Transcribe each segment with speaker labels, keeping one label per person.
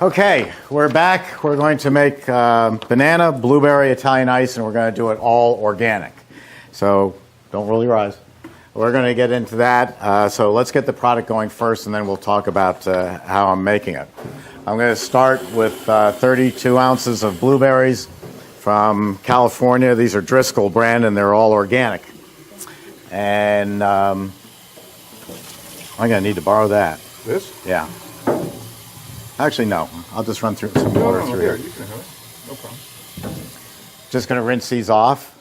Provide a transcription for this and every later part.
Speaker 1: Okay, we're back. We're going to make banana, blueberry, Italian ice, and we're going to do it all organic. So don't roll your eyes. We're going to get into that. So let's get the product going first, and then we'll talk about how I'm making it. I'm going to start with 32 ounces of blueberries from California. These are Driscoll brand, and they're all organic. And I'm going to need to borrow that.
Speaker 2: This?
Speaker 1: Yeah. Actually, no. I'll just run through some water through here.
Speaker 2: You can have it. No problem.
Speaker 1: Just going to rinse these off.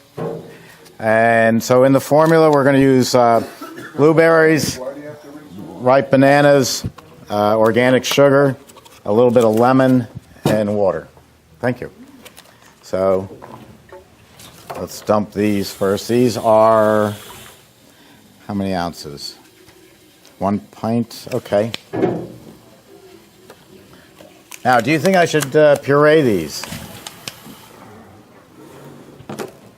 Speaker 1: And so in the formula, we're going to use blueberries, ripe bananas, organic sugar, a little bit of lemon, and water. Thank you. So let's dump these first. These are, how many ounces? 1 pint. Okay. Now, do you think I should puree these?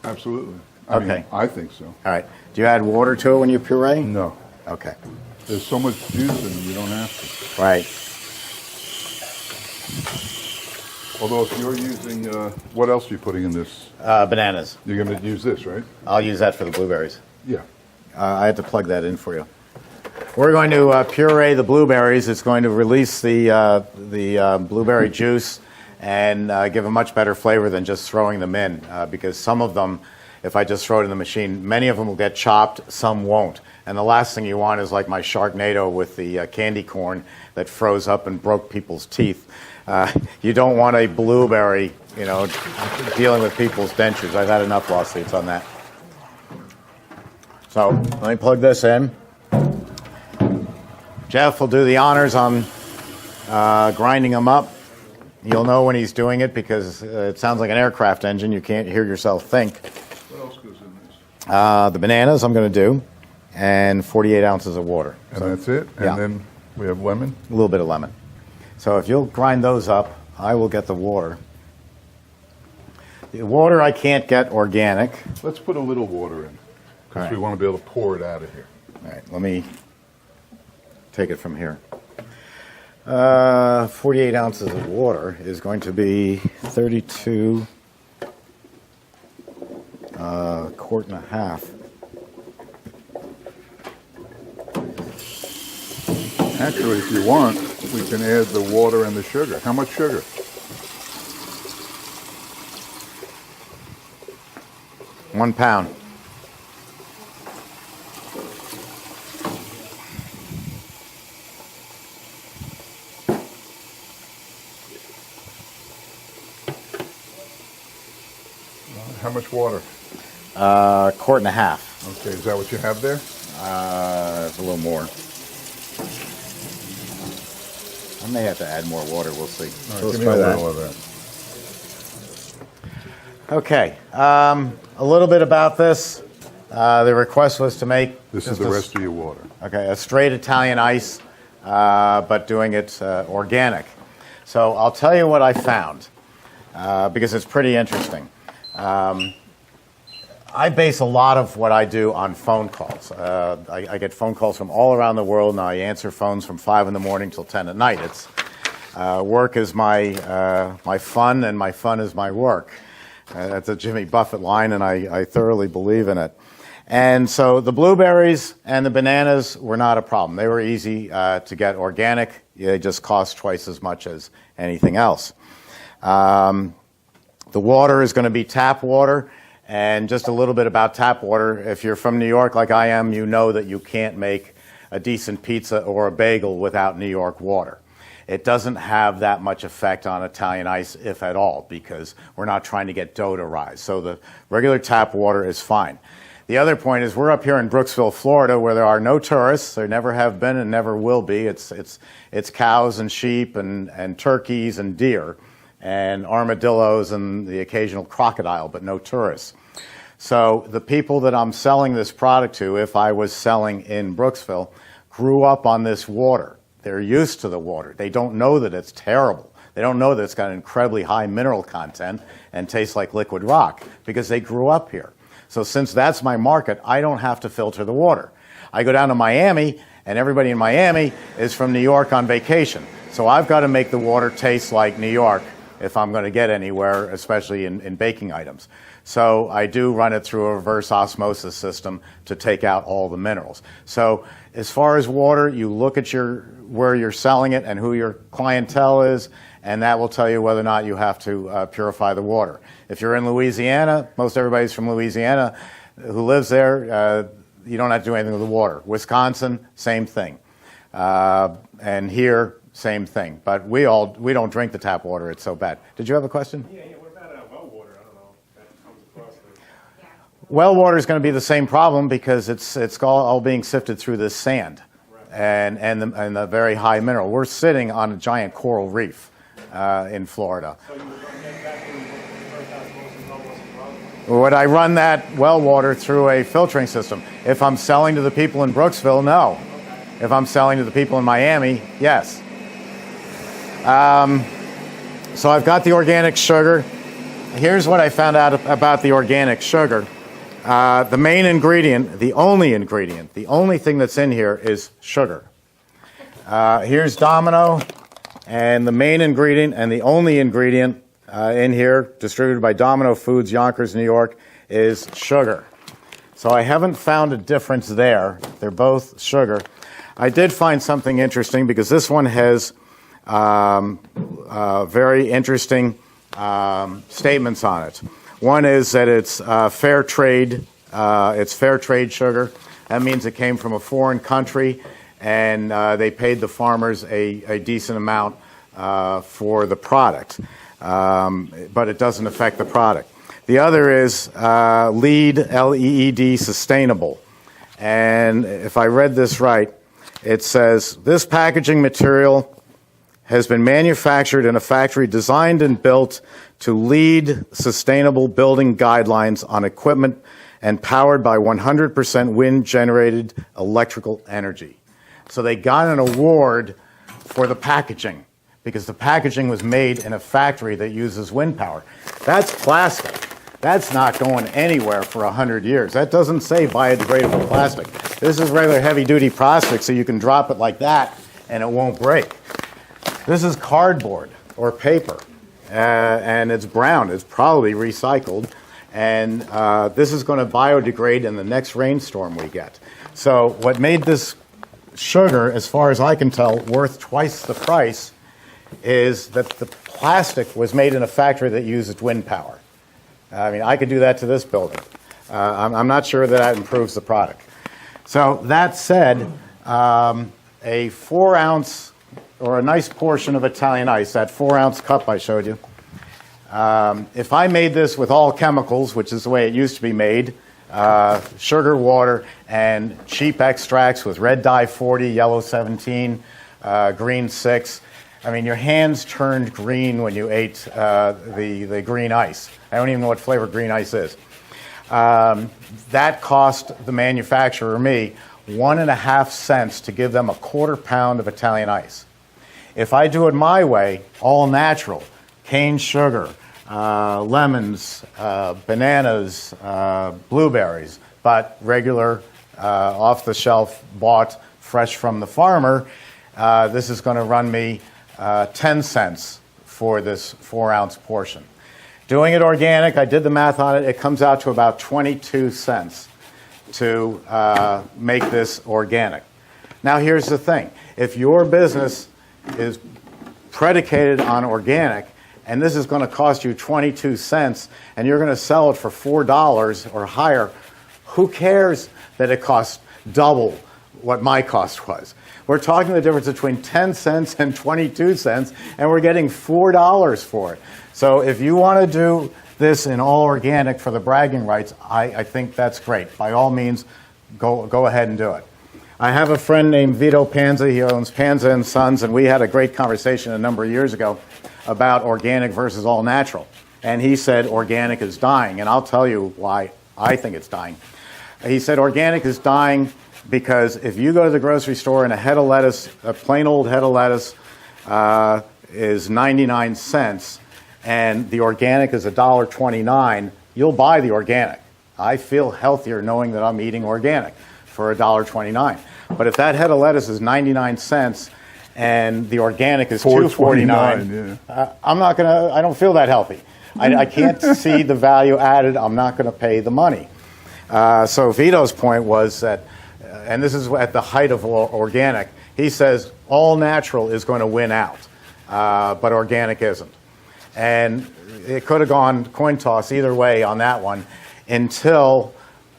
Speaker 2: Absolutely.
Speaker 1: Okay.
Speaker 2: I think so.
Speaker 1: All right. Do you add water to it when you puree?
Speaker 2: No.
Speaker 1: Okay.
Speaker 2: There's so much juice in it, you don't have to.
Speaker 1: Right.
Speaker 2: Although if you're using, what else are you putting in this?
Speaker 1: Bananas.
Speaker 2: You're going to use this, right?
Speaker 1: I'll use that for the blueberries.
Speaker 2: Yeah.
Speaker 1: I had to plug that in for you. We're going to puree the blueberries. It's going to release the blueberry juice and give a much better flavor than just throwing them in, because some of them, if I just throw it in the machine, many of them will get chopped, some won't. And the last thing you want is like my Sharknado with the candy corn that froze up and broke people's teeth. You don't want a blueberry, dealing with people's dentures. I've had enough lawsuits on that. So let me plug this in. Jeff will do the honors on grinding them up. You'll know when he's doing it because it sounds like an aircraft engine. You can't hear yourself think.
Speaker 2: What else goes in this?
Speaker 1: The bananas I'm going to do, and 48 ounces of water.
Speaker 2: And so, that's it? And then we have lemon?
Speaker 1: A little bit of lemon. So if you'll grind those up, I will get the water. The water I can't get organic.
Speaker 2: Let's put a little water in because
Speaker 1: Right.
Speaker 2: we want to be able to pour it out of here.
Speaker 1: All right, let me take it from here. 48 ounces of water is going to be 32 quart and a half.
Speaker 2: Actually, if you want, we can add the water and the sugar. How much sugar?
Speaker 1: One pound.
Speaker 2: How much water?
Speaker 1: Quart and a half.
Speaker 2: Okay, is that what you have there?
Speaker 1: It's a little more. I may have to add more water. We'll see.
Speaker 2: All right,
Speaker 1: So
Speaker 2: give me
Speaker 1: let's
Speaker 2: a
Speaker 1: try
Speaker 2: little of that.
Speaker 1: Okay. A little bit about this. The request was to make
Speaker 2: This is the rest of your water.
Speaker 1: Okay, a straight Italian ice, but doing it organic. So I'll tell you what I found, because it's pretty interesting. I base a lot of what I do on phone calls. I get phone calls from all around the world, and I answer phones from 5 in the morning till 10 at night. It's work is my my fun, and my fun is my work. That's a Jimmy Buffett line, and I thoroughly believe in it. And so the blueberries and the bananas were not a problem. They were easy to get organic. They just cost twice as much as anything else. The water is going to be tap water. And just a little bit about tap water. If you're from New York like I am, you know that you can't make a decent pizza or a bagel without New York water. It doesn't have that much effect on Italian ice, if at all, because we're not trying to get dough to rise. So the regular tap water is fine. The other point is we're up here in Brooksville, Florida, where there are no tourists. There never have been and never will be. It's cows and sheep and turkeys and deer and armadillos and the occasional crocodile, but no tourists. So the people that I'm selling this product to, if I was selling in Brooksville, grew up on this water. They're used to the water. They don't know that it's terrible. They don't know that it's got an incredibly high mineral content and tastes like liquid rock because they grew up here. So since that's my market, I don't have to filter the water. I go down to Miami, and everybody in Miami is from New York on vacation. So I've got to make the water taste like New York if I'm going to get anywhere, especially in baking items. So I do run it through a reverse osmosis system to take out all the minerals. So as far as water, you look at where you're selling it and who your clientele is, and that will tell you whether or not you have to purify the water. If you're in Louisiana, most everybody's from Louisiana who lives there, you don't have to do anything with the water. Wisconsin, same thing. And here, same thing. But we don't drink the tap water. It's so bad. Did you have a question?
Speaker 3: Yeah. What about well water? I don't know if that comes across the...
Speaker 1: Well water is going to be the same problem because it's all being sifted through this sand, right, and the very high mineral. We're sitting on a giant coral reef in Florida.
Speaker 3: So you would run that back to reverse osmosis almost as well?
Speaker 1: Would I run that well water through a filtering system? If I'm selling to the people in Brooksville, no. Okay. If I'm selling to the people in Miami, yes. So I've got the organic sugar. Here's what I found out about the organic sugar. The main ingredient, the only thing that's in here is sugar. Here's Domino, and the main ingredient and the only ingredient in here, distributed by Domino Foods, Yonkers, New York, is sugar. So I haven't found a difference there. They're both sugar. I did find something interesting because this one has very interesting statements on it. One is that it's fair trade. It's fair trade sugar. That means it came from a foreign country, and they paid the farmers a decent amount for the product, but it doesn't affect the product. The other is LEED, L-E-E-D, sustainable. And if I read this right, it says, this packaging material has been manufactured in a factory designed and built to LEED sustainable building guidelines on equipment and powered by 100% wind-generated electrical energy. So they got an award for the packaging because the packaging was made in a factory that uses wind power. That's plastic. That's not going anywhere for 100 years. That doesn't say biodegradable plastic. This is regular heavy-duty plastic, so you can drop it like that and it won't break. This is cardboard or paper, and it's brown. It's probably recycled, and this is going to biodegrade in the next rainstorm we get. So what made this sugar, as far as I can tell, worth twice the price is that the plastic was made in a factory that uses wind power. I mean, I could do that to this building. I'm not sure that improves the product. So that said, a 4-ounce or a nice portion of Italian ice, that 4-ounce cup I showed you, if I made this with all chemicals, which is the way it used to be made, sugar, water, and cheap extracts with red dye 40, yellow 17, green 6, I mean, your hands turned green when you ate the green ice. I don't even know what flavor green ice is. That cost the manufacturer, me, 1.5 cents to give them a 1/4 pound of Italian ice. If I do it my way, all natural, cane sugar, lemons, bananas, blueberries, but regular, off-the-shelf, bought fresh from the farmer, this is going to run me 10 cents for this 4-ounce portion. Doing it organic, I did the math on it, it comes out to about 22 cents to make this organic. Now here's the thing. If your business is predicated on organic, and this is going to cost you 22 cents, and you're going to sell it for $4 or higher, who cares that it costs double what my cost was? We're talking the difference between 10 cents and 22 cents, and we're getting $4 for it. So if you want to do this in all organic for the bragging rights, I think that's great. By all means, go ahead and do it. I have a friend named Vito Panza. He owns Panza and Sons, and we had a great conversation a number of years ago about organic versus all natural. And he said organic is dying, and I'll tell you why I think it's dying. He said organic is dying because if you go to the grocery store and a head of lettuce, a plain old head of lettuce is 99 cents, and the organic is $1.29, you'll buy the organic. I feel healthier knowing that I'm eating organic for $1.29. But if that head of lettuce is 99 cents and the organic is
Speaker 2: $4.29,
Speaker 1: $2.49. I don't feel that healthy. I can't see the value added. I'm not going to pay the money. So Vito's point was that, and this is at the height of organic, he says all natural is going to win out, but organic isn't. And it could have gone coin toss either way on that one until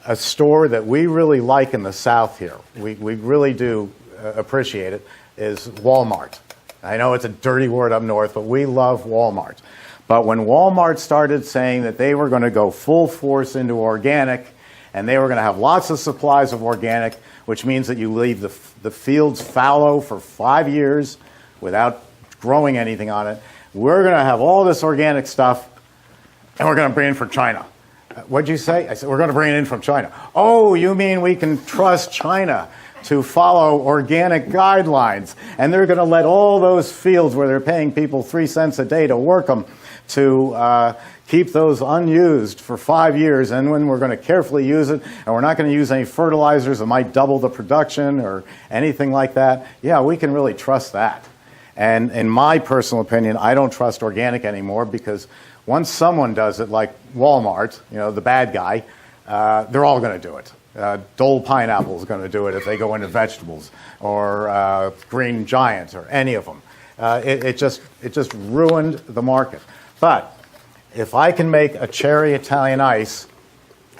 Speaker 1: a store that we really like in the South here, we really do appreciate it, is Walmart. I know it's a dirty word up north, but we love Walmart. But when Walmart started saying that they were going to go full force into organic, and they were going to have lots of supplies of organic, which means that you leave the fields fallow for 5 years without growing anything on it. We're going to have all this organic stuff, and we're going to bring it in from China. What'd you say? I said, we're going to bring it in from China. Oh, you mean we can trust China to follow organic guidelines, and they're going to let all those fields where they're paying people 3 cents a day to work them to keep those unused for 5 years, and when we're going to carefully use it, and we're not going to use any fertilizers that might double the production or anything like that. Yeah, we can really trust that. And in my personal opinion, I don't trust organic anymore, because once someone does it, like Walmart, you know, the bad guy, they're all going to do it. Dole Pineapple is going to do it if they go into vegetables, or Green Giant, or any of them. It just ruined the market. But if I can make a cherry Italian ice,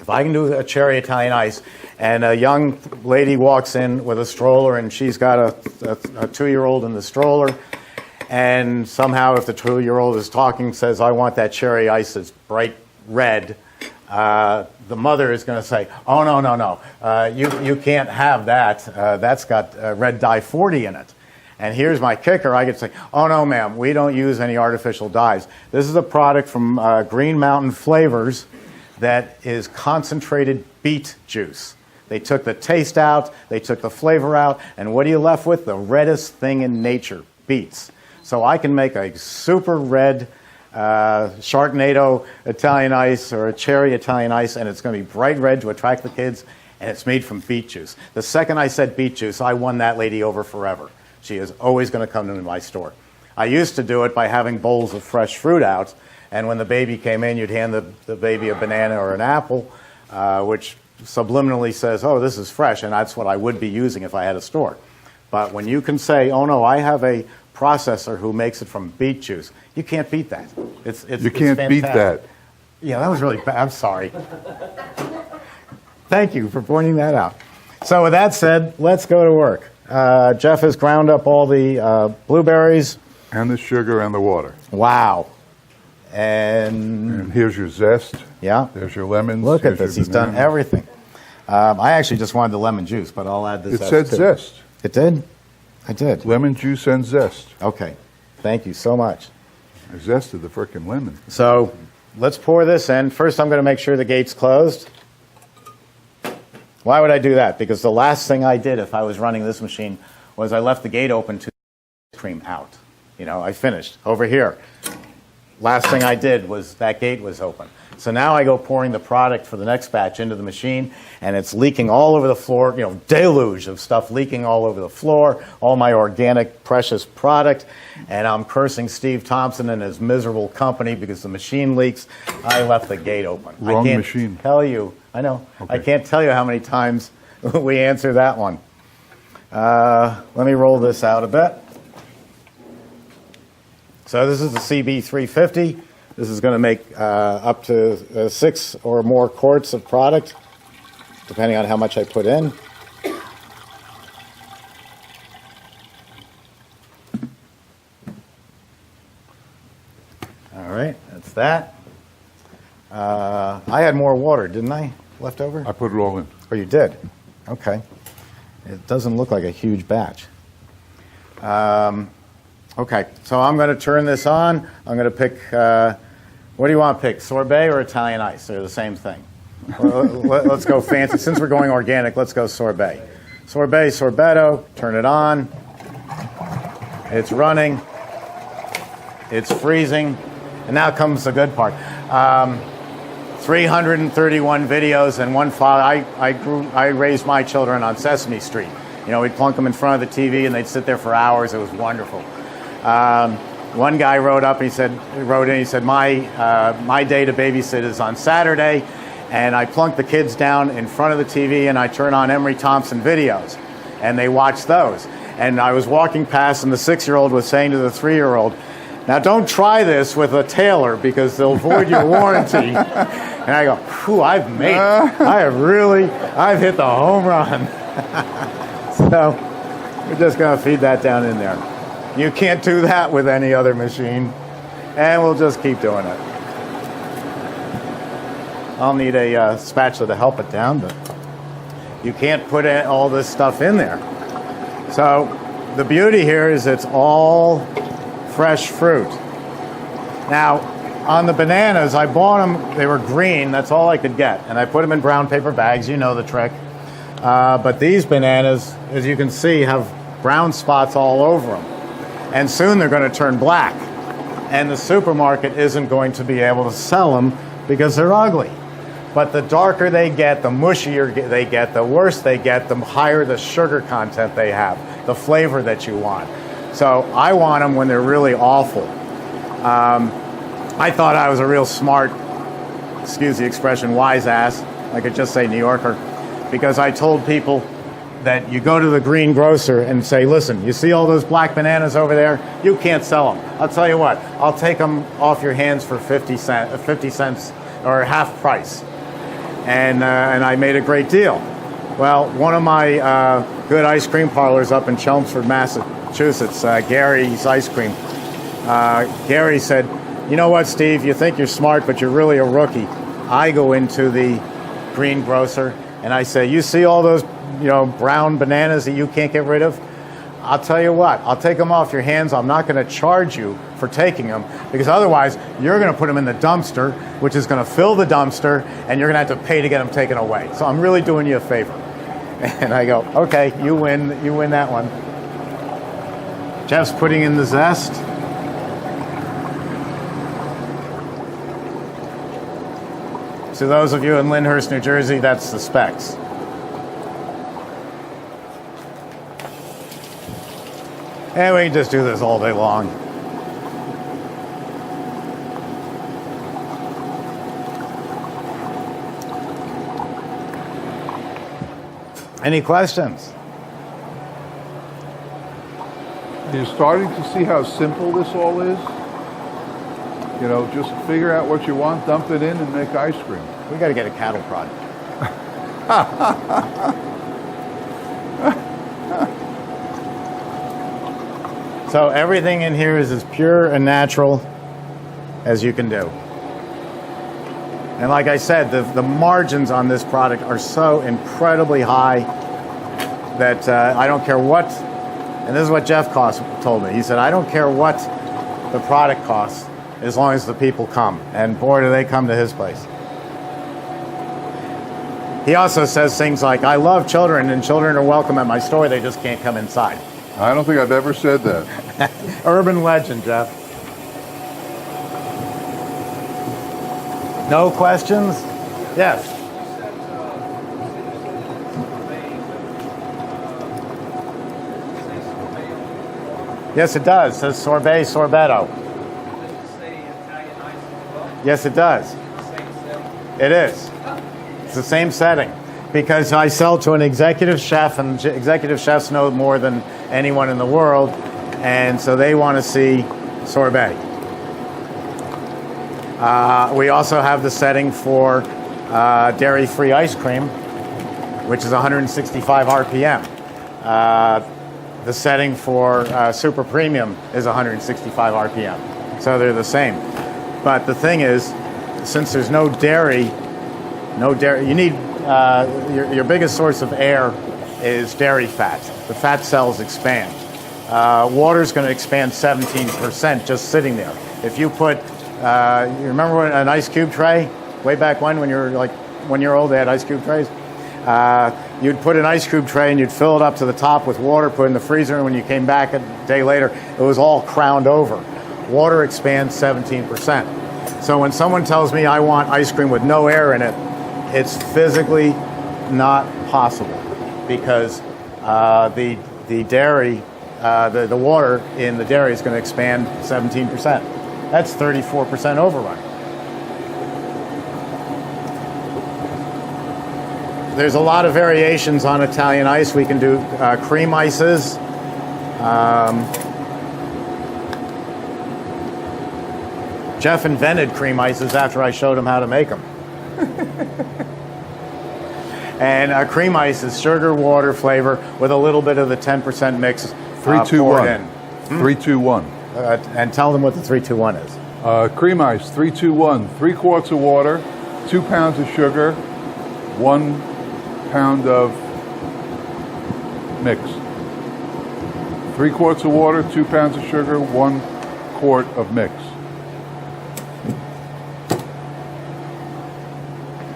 Speaker 1: if I can do a cherry Italian ice, and a young lady walks in with a stroller, and she's got a 2-year-old in the stroller, and somehow if the 2-year-old is talking, says, I want that cherry ice that's bright red, the mother is going to say, oh, no, you can't have that. That's got red dye 40 in it. And here's my kicker. I could say, oh, no, ma'am, we don't use any artificial dyes. This is a product from Green Mountain Flavors that is concentrated beet juice. They took the taste out, they took the flavor out, and what are you left with? The reddest thing in nature, beets. So I can make a super red Sharknado Italian ice or a cherry Italian ice, and it's going to be bright red to attract the kids, and it's made from beet juice. The second I said beet juice, I won that lady over forever. She is always going to come to my store. I used to do it by having bowls of fresh fruit out, and when the baby came in, you'd hand the baby a banana or an apple, which subliminally says, oh, this is fresh, and that's what I would be using if I had a store. But when you can say, oh, no, I have a processor who makes it from beet juice, you can't beat that.
Speaker 2: You can't beat that.
Speaker 1: Yeah, that was really bad. I'm sorry. Thank you for pointing that out. So with that said, let's go to work. Jeff has ground up all the blueberries.
Speaker 2: And the sugar and the water.
Speaker 1: Wow. And
Speaker 2: here's your zest.
Speaker 1: Yeah.
Speaker 2: There's your lemons.
Speaker 1: Look at this. He's done everything. I actually just wanted the lemon juice, but I'll add this.
Speaker 2: It said zest.
Speaker 1: It did? I did.
Speaker 2: Lemon juice and zest.
Speaker 1: Okay. Thank you so much.
Speaker 2: I zested the frickin' lemon.
Speaker 1: So let's pour this in. First, I'm going to make sure the gate's closed. Why would I do that? Because the last thing I did if I was running this machine was I left the gate open to the ice cream out. You know, I finished. Over here, last thing I did was that gate was open. So now I go pouring the product for the next batch into the machine, and it's leaking all over the floor, you know, deluge of stuff leaking all over the floor, all my organic, precious product, and I'm cursing Steve Thompson and his miserable company because the machine leaks. I left the gate open.
Speaker 2: Wrong
Speaker 1: I can't
Speaker 2: machine.
Speaker 1: tell you. I know.
Speaker 2: Okay.
Speaker 1: I can't tell you how many times we answer that one. Let me roll this out a bit. So this is the CB350. This is going to make up to 6 or more quarts of product, depending on how much I put in. All right, that's that. I had more water, didn't I, left over?
Speaker 2: I put it all in.
Speaker 1: Oh, you did? Okay. It doesn't look like a huge batch. Okay, so I'm going to turn this on. I'm going to pick, what do you want to pick, sorbet or Italian ice? They're the same thing. Let's go fancy. Since we're going organic, let's go sorbet. Sorbet, sorbetto, turn it on. It's running. It's freezing. And now comes the good part. 331 videos and one father. I raised my children on Sesame Street. We'd plunk them in front of the TV, and they'd sit there for hours. It was wonderful. One guy wrote in, he said, my day to babysit is on Saturday, and I plunk the kids down in front of the TV, and I turn on Emery Thompson videos, and they watch those. And I was walking past, and the 6-year-old was saying to the 3-year-old, now don't try this with a tailor because they'll void your warranty. And I go, whew, I've made it. I've hit the home run. So we're just going to feed that down in there. You can't do that with any other machine, and we'll just keep doing it. I'll need a spatula to help it down, but you can't put all this stuff in there. So the beauty here is it's all fresh fruit. Now, on the bananas, I bought them, they were green, that's all I could get, and I put them in brown paper bags, you know the trick. But these bananas, as you can see, have brown spots all over them. And soon they're going to turn black. And the supermarket isn't going to be able to sell them because they're ugly. But the darker they get, the mushier they get, the worse they get, the higher the sugar content they have, the flavor that you want. So I want them when they're really awful. I thought I was a real smart, excuse the expression, wise ass. I could just say New Yorker. Because I told people that you go to the greengrocer and say, listen, you see all those black bananas over there? You can't sell them. I'll tell you what, I'll take them off your hands for 50 cents or half price. And I made a great deal. Well, one of my good ice cream parlors up in Chelmsford, Massachusetts, Gary's Ice Cream, Gary said, you know what, Steve, you think you're smart, but you're really a rookie. I go into the greengrocer and I say, you see all those brown bananas that you can't get rid of? I'll tell you what, I'll take them off your hands. I'm not going to charge you for taking them because otherwise you're going to put them in the dumpster, which is going to fill the dumpster, and you're going to have to pay to get them taken away. So I'm really doing you a favor. And I go, okay, you win that one. Jeff's putting in the zest. To those of you in Lyndhurst, New Jersey, that's the Specs. And we can just do this all day long. Any questions?
Speaker 2: You're starting to see how simple this all is? Just figure out what you want, dump it in, and make ice cream.
Speaker 1: We got to get a cattle prod. So everything in here is as pure and natural as you can do. And like I said, the margins on this product are so incredibly high that I don't care what, and this is what Jeff told me. He said, I don't care what the product costs as long as the people come. And boy, do they come to his place. He also says things like, I love children, and children are welcome at my store, they just can't come inside.
Speaker 2: I don't think I've ever said that.
Speaker 1: Urban legend, Jeff. No questions? Yes. Yes, it does. It says sorbet, sorbetto. Yes, it does. It is. It's the same setting. Because I sell to an executive chef, and executive chefs know more than anyone in the world, and so they want to see sorbet. We also have the setting for dairy-free ice cream, which is 165 RPM. The setting for super premium is 165 RPM. So they're the same. But the thing is, since there's no dairy, you need your biggest source of air is dairy fat. The fat cells expand. Water's going to expand 17% just sitting there. If you put, you remember an ice cube tray? Way back when you were like 1 year old, they had ice cube trays. You'd put an ice cube tray and you'd fill it up to the top with water, put it in the freezer, and when you came back a day later, it was all crowned over. Water expands 17%. So when someone tells me I want ice cream with no air in it, it's physically not possible because the dairy, the water in the dairy is going to expand 17%. That's 34% overrun. There's a lot of variations on Italian ice. We can do cream ices. Jeff invented cream ices after I showed him how to make them. And cream ice is sugar, water, flavor with a little bit of the 10% mix
Speaker 2: 3, 2,
Speaker 1: poured
Speaker 2: 1.
Speaker 1: in.
Speaker 2: 3, 2, 1.
Speaker 1: And tell them what the 3-2-1 is.
Speaker 2: Cream ice, 3, 2, 1. 3 quarts of water, 2 pounds of sugar, 1 pound of mix. 3 quarts of water, 2 pounds of sugar, 1 quart of mix.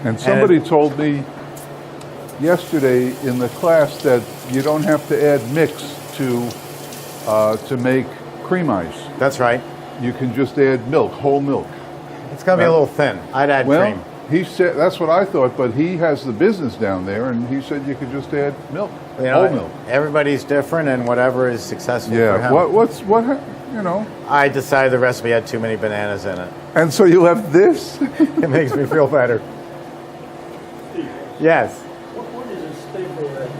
Speaker 2: And somebody told me yesterday in the class that you don't have to add mix to make cream ice.
Speaker 1: That's right.
Speaker 2: You can just add milk, whole milk.
Speaker 1: It's going to be a little thin. I'd add cream.
Speaker 2: He said that's what I thought, but he has the business down there, and he said you could just add milk, whole milk.
Speaker 1: Everybody's different, and whatever is successful for
Speaker 2: Yeah.
Speaker 1: him.
Speaker 2: What? You know.
Speaker 1: I decided the recipe had too many bananas in it.
Speaker 2: And so you left this.
Speaker 1: It makes me feel better. Yes.
Speaker 3: What is a stabilizer?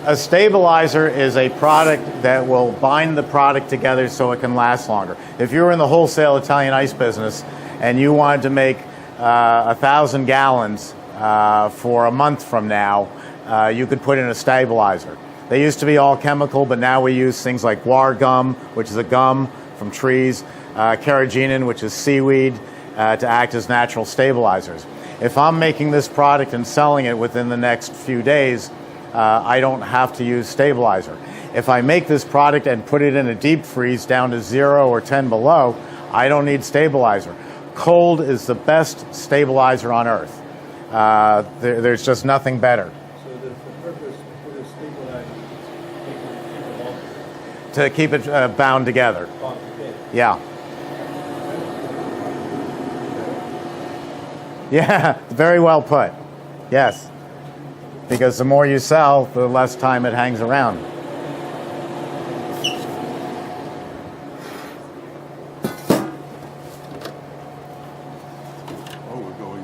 Speaker 1: A stabilizer is a product that will bind the product together so it can last longer. If you were in the wholesale Italian ice business and you wanted to make 1,000 gallons for a month from now, you could put in a stabilizer. They used to be all chemical, but now we use things like guar gum, which is a gum from trees, carrageenan, which is seaweed, to act as natural stabilizers. If I'm making this product and selling it within the next few days, I don't have to use stabilizer. If I make this product and put it in a deep freeze down to 0 or 10 below, I don't need stabilizer. Cold is the best stabilizer on earth. There's just nothing better.
Speaker 3: So the purpose for the stabilizer is
Speaker 1: To keep it bound together. Yeah. Yeah, very well put. Yes. Because the more you sell, the less time it hangs around.
Speaker 2: Oh, we're going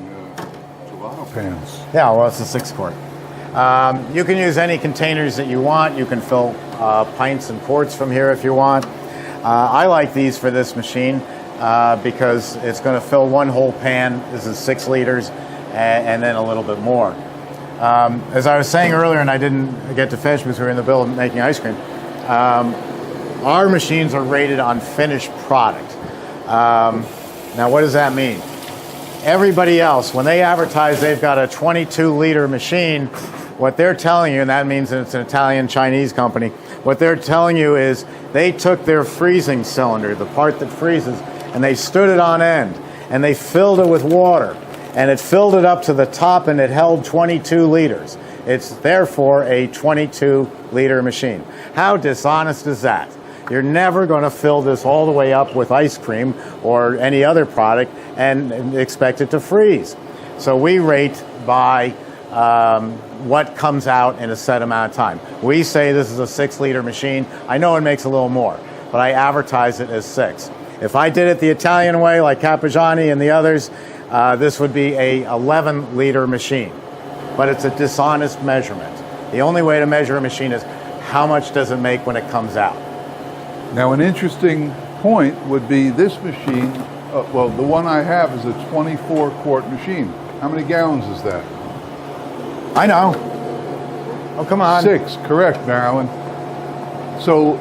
Speaker 2: gelato pans.
Speaker 1: Yeah, well, it's a 6-quart. You can use any containers that you want. You can fill pints and quarts from here if you want. I like these for this machine because it's going to fill one whole pan. This is 6 liters and then a little bit more. As I was saying earlier, and I didn't get to finish because we were in the middle of making ice cream, our machines are rated on finished product. Now, what does that mean? Everybody else, when they advertise they've got a 22-liter machine, what they're telling you, and that means that it's an Italian-Chinese company, what they're telling you is they took their freezing cylinder, the part that freezes, and they stood it on end, and they filled it with water, and it filled it up to the top, and it held 22 liters. It's therefore a 22-liter machine. How dishonest is that? You're never going to fill this all the way up with ice cream or any other product and expect it to freeze. So we rate by what comes out in a set amount of time. We say this is a 6-liter machine. I know it makes a little more, but I advertise it as 6. If I did it the Italian way, like Cappigiani and the others, this would be a 11-liter machine. But it's a dishonest measurement. The only way to measure a machine is how much does it make when it comes out.
Speaker 2: Now, an interesting point would be this machine. Well, the one I have is a 24-quart machine. How many gallons is that?
Speaker 1: I know. Oh, come on.
Speaker 2: 6, correct, Marilyn. So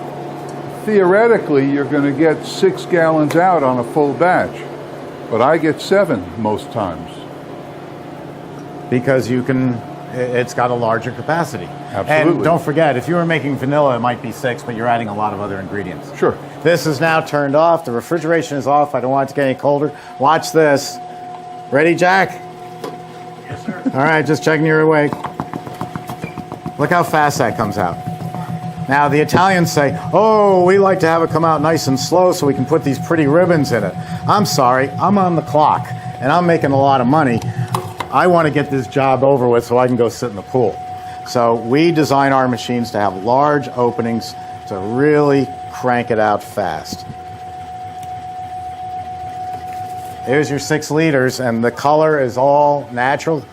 Speaker 2: theoretically, you're going to get 6 gallons out on a full batch, but I get 7 most times.
Speaker 1: Because it's got a larger capacity.
Speaker 2: Absolutely.
Speaker 1: And don't forget, if you were making vanilla, it might be 6, but you're adding a lot of other ingredients.
Speaker 2: Sure.
Speaker 1: This is now turned off. The refrigeration is off. I don't want it to get any colder. Watch this. Ready, Jack?
Speaker 3: Yes, sir.
Speaker 1: All right, just checking you're awake. Look how fast that comes out. Now, the Italians say, oh, we like to have it come out nice and slow so we can put these pretty ribbons in it. I'm sorry, I'm on the clock, and I'm making a lot of money. I want to get this job over with so I can go sit in the pool. So we design our machines to have large openings to really crank it out fast. Here's your 6 liters, and the color is all natural.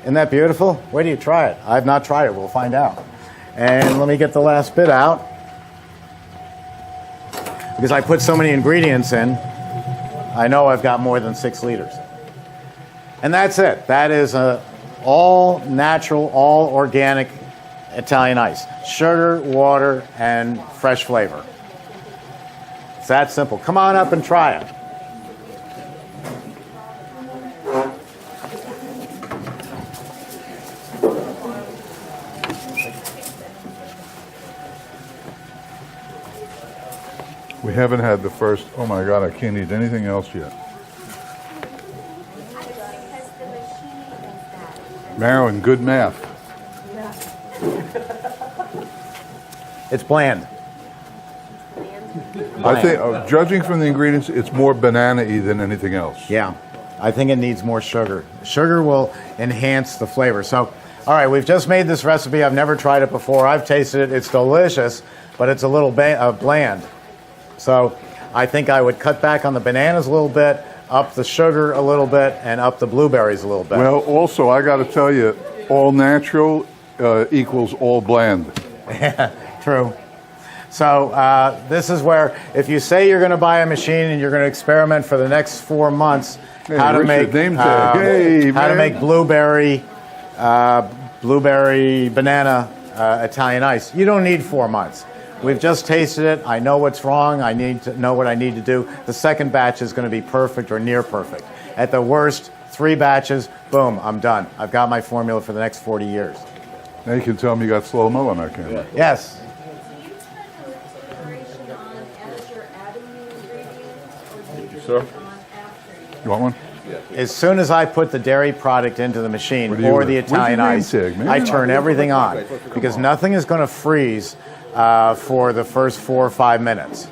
Speaker 1: Isn't that beautiful? Wait till you try it. I've not tried it. We'll find out. And let me get the last bit out. Because I put so many ingredients in, I know I've got more than 6 liters. And that's it. That is a all natural, all organic Italian ice. Sugar, water, and fresh flavor. It's that simple. Come on up and try it.
Speaker 2: We haven't had the first, oh my God, I can't eat anything else yet. Marilyn, good math.
Speaker 1: It's bland.
Speaker 2: I think, judging from the ingredients, it's more banana-y than anything else.
Speaker 1: Yeah, I think it needs more sugar. Sugar will enhance the flavor. So, all right, we've just made this recipe. I've never tried it before. I've tasted it. It's delicious, but it's a little bland. So I think I would cut back on the bananas a little bit, up the sugar a little bit, and up the blueberries a little bit.
Speaker 2: Well, also, I got to tell you, all natural equals all bland.
Speaker 1: True. So this is where, if you say you're going to buy a machine and you're going to experiment for the next 4 months,
Speaker 2: Hey,
Speaker 1: how to
Speaker 2: Richard,
Speaker 1: make
Speaker 2: name tag. Hey,
Speaker 1: how to
Speaker 2: man.
Speaker 1: make blueberry banana Italian ice. You don't need 4 months. We've just tasted it. I know what's wrong. I need to know what I need to do. The second batch is going to be perfect or near perfect. At the worst, 3 batches, boom, I'm done. I've got my formula for the next 40 years.
Speaker 2: Now you can tell me you got slow-mo on that camera.
Speaker 1: Yes.
Speaker 4: Do you turn the refrigeration on as you're adding the ingredients, or do you
Speaker 2: Sir?
Speaker 4: turn it on after
Speaker 2: You want one?
Speaker 1: As soon as I put the dairy product into the machine
Speaker 2: What do you
Speaker 1: or
Speaker 2: do?
Speaker 1: the
Speaker 2: Where's your
Speaker 1: Italian
Speaker 2: name
Speaker 1: ice,
Speaker 2: tag, man?
Speaker 1: I turn everything on because nothing is going to freeze for the first 4 or 5 minutes.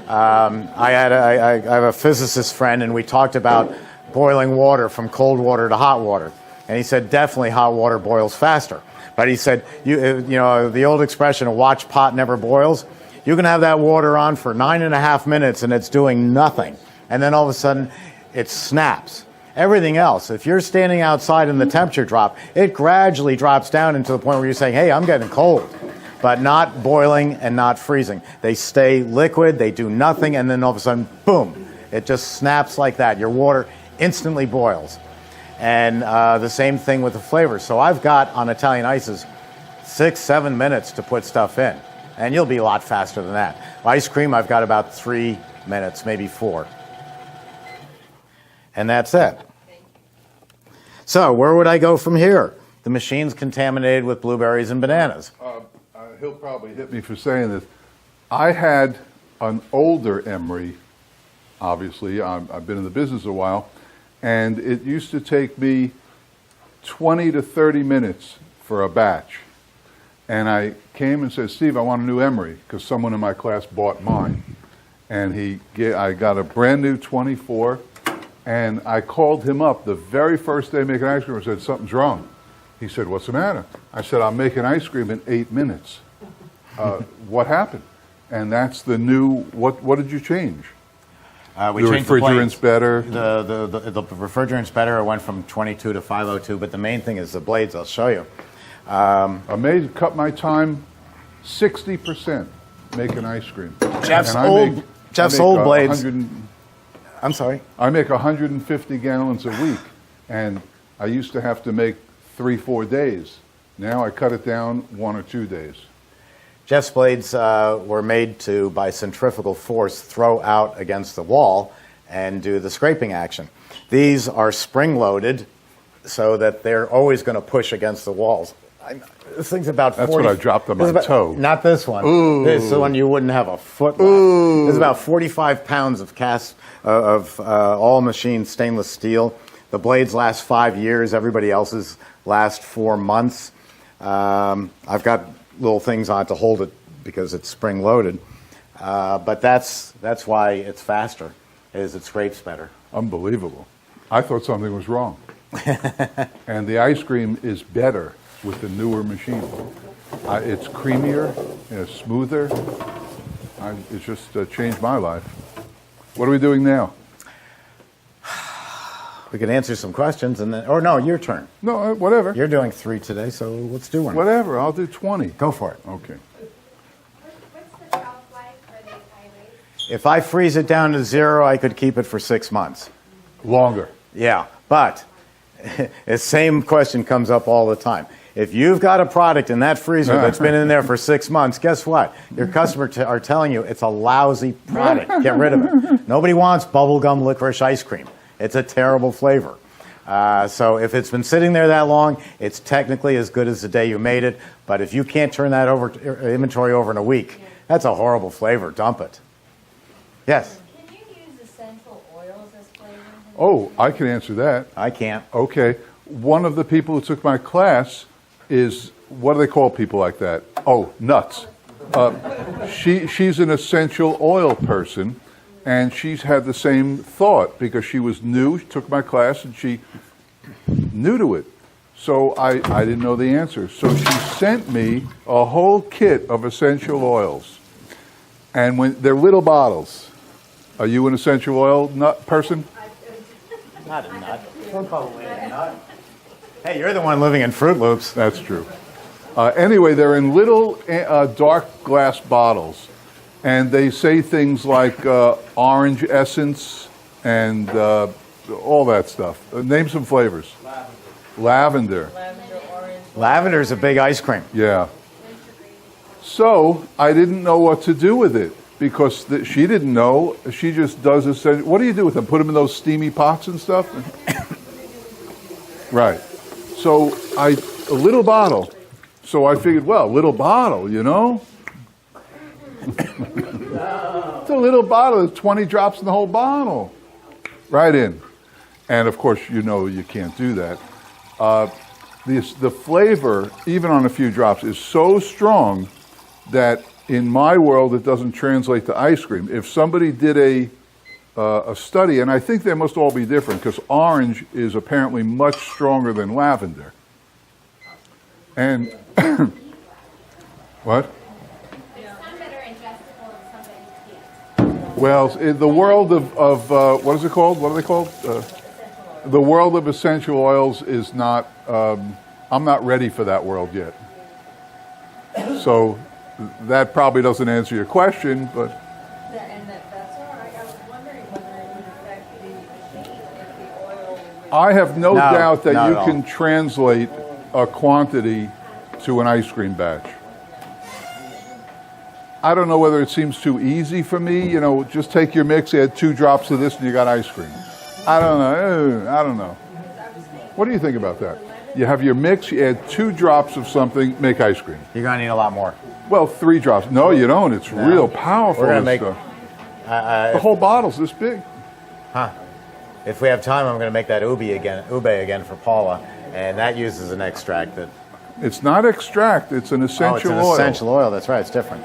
Speaker 1: I have a physicist friend, and we talked about boiling water from cold water to hot water, and he said definitely hot water boils faster. But he said, you know, the old expression, a watch pot never boils. You can have that water on for 9.5 minutes, and it's doing nothing, and then all of a sudden, it snaps. Everything else, if you're standing outside and the temperature drop, it gradually drops down into the point where you're saying, hey, I'm getting cold. But not boiling and not freezing. They stay liquid, they do nothing, and then all of a sudden, boom, it just snaps like that. Your water instantly boils. And the same thing with the flavors. So I've got, on Italian ices, 6-7 minutes to put stuff in. And you'll be a lot faster than that. Ice cream, I've got about 3 minutes, maybe 4. And that's it. So where would I go from here? The machine's contaminated with blueberries and bananas.
Speaker 2: He'll probably hit me for saying this. I had an older Emery, obviously. I've been in the business a while, and it used to take me 20 to 30 minutes for a batch. And I came and said, Steve, I want a new Emery, because someone in my class bought mine. And I got a brand new 24, and I called him up the very first day making ice cream and said, something's wrong. He said, what's the matter? I said, I'm making ice cream in 8 minutes. What happened? And that's the new, what did you change?
Speaker 1: We
Speaker 2: The
Speaker 1: changed
Speaker 2: refrigerant's
Speaker 1: blades.
Speaker 2: better.
Speaker 1: The refrigerant's better. It went from 22 to 502, but the main thing is the blades. I'll show you.
Speaker 2: Amazing, cut my time 60% making ice cream.
Speaker 1: Jeff's
Speaker 2: And I
Speaker 1: old-
Speaker 2: make-
Speaker 1: Jeff's
Speaker 2: I make
Speaker 1: old blades.
Speaker 2: 100
Speaker 1: I'm sorry.
Speaker 2: I make 150 gallons a week, and I used to have to make 3-4 days. Now I cut it down 1 or 2 days.
Speaker 1: Jeff's blades were made to, by centrifugal force, throw out against the wall and do the scraping action. These are spring-loaded so that they're always going to push against the walls. This thing's about 40...
Speaker 2: That's what I dropped on my toe.
Speaker 1: Not this one.
Speaker 2: Ooh.
Speaker 1: This is the one you wouldn't have a foot left. This is about 45 pounds of all-machine stainless steel. The blades last 5 years. Everybody else's last 4 months. I've got little things on it to hold it because it's spring-loaded. But that's why it's faster, is it scrapes better.
Speaker 2: Unbelievable. I thought something was wrong. And the ice cream is better. with the newer machine. It's creamier, smoother. It's just changed my life. What are we doing now?
Speaker 1: We could answer some questions and then, or no, your turn.
Speaker 2: No, whatever.
Speaker 1: You're doing 3 today, so let's do one.
Speaker 2: Whatever, I'll do 20.
Speaker 1: Go for it.
Speaker 2: Okay.
Speaker 5: What's the shelf life for these highways?
Speaker 1: If I freeze it down to 0, I could keep it for 6 months.
Speaker 2: Longer.
Speaker 1: Yeah, but the same question comes up all the time. If you've got a product in that freezer that's been in there for 6 months, guess what? Your customers are telling you it's a lousy product. Get rid of it. Nobody wants bubblegum licorice ice cream. It's a terrible flavor. So if it's been sitting there that long, it's technically as good as the day you made it. But if you can't turn that inventory over in a week, that's a horrible flavor. Dump it. Yes?
Speaker 4: Can you use essential oils as flavors?
Speaker 2: Oh, I can answer that.
Speaker 1: I can't.
Speaker 2: Okay. One of the people who took my class is, what do they call people like that? Oh, nuts. She's an essential oil person, and she's had the same thought because she was new. She took my class, and she new to it. So I didn't know the answer. So she sent me a whole kit of essential oils. And when they're little bottles. Are you an essential oil nut person?
Speaker 1: Not a nut. Don't call it a nut. Hey, you're the one living in Fruit Loops.
Speaker 2: That's true. Anyway, they're in little dark glass bottles. And they say things like orange essence and all that stuff. Name some flavors. Lavender.
Speaker 4: Lavender, orange.
Speaker 1: Lavender's a big ice cream.
Speaker 2: Yeah. So I didn't know what to do with it because she didn't know. She just does this. What do you do with them? Put them in those steamy pots and stuff? Right. So a little bottle. So I figured, well, a little bottle, you know? It's a little bottle. There's 20 drops in the whole bottle. Right in. And of course, you know you can't do that. The flavor, even on a few drops, is so strong that in my world it doesn't translate to ice cream. If somebody did a study, and I think they must all be different because orange is apparently much stronger than lavender. And what?
Speaker 5: There's some that are ingestible and some that you can't.
Speaker 2: Well, in the world of what is it called? What are they called? The world of essential oils is not. I'm not ready for that world yet. So that probably doesn't answer your question, but
Speaker 4: That's all right. I was wondering whether it would affect the machine if the oil would...
Speaker 2: I have no doubt that
Speaker 1: not
Speaker 2: you
Speaker 1: at
Speaker 2: can
Speaker 1: all.
Speaker 2: translate a quantity to an ice cream batch. I don't know whether it seems too easy for me. You know, just take your mix, add 2 drops of this, and you got ice cream. I don't know. I don't know. What do you think about that? You have your mix, you add 2 drops of something, make ice cream.
Speaker 1: You're going to need a lot more.
Speaker 2: Well, 3 drops. No, you don't. It's real powerful.
Speaker 1: We're gonna
Speaker 2: this
Speaker 1: make-
Speaker 2: stuff. The whole bottle's this big.
Speaker 1: If we have time, I'm going to make that ube again for Paula, and that uses an extract that...
Speaker 2: It's not extract. It's an essential
Speaker 1: it's an
Speaker 2: oil.
Speaker 1: essential oil. That's right. It's different.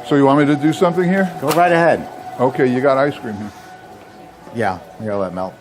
Speaker 2: So you want me to do something here?
Speaker 1: Go right ahead.
Speaker 2: Okay, you got ice cream here.
Speaker 1: Yeah, you're going to let melt.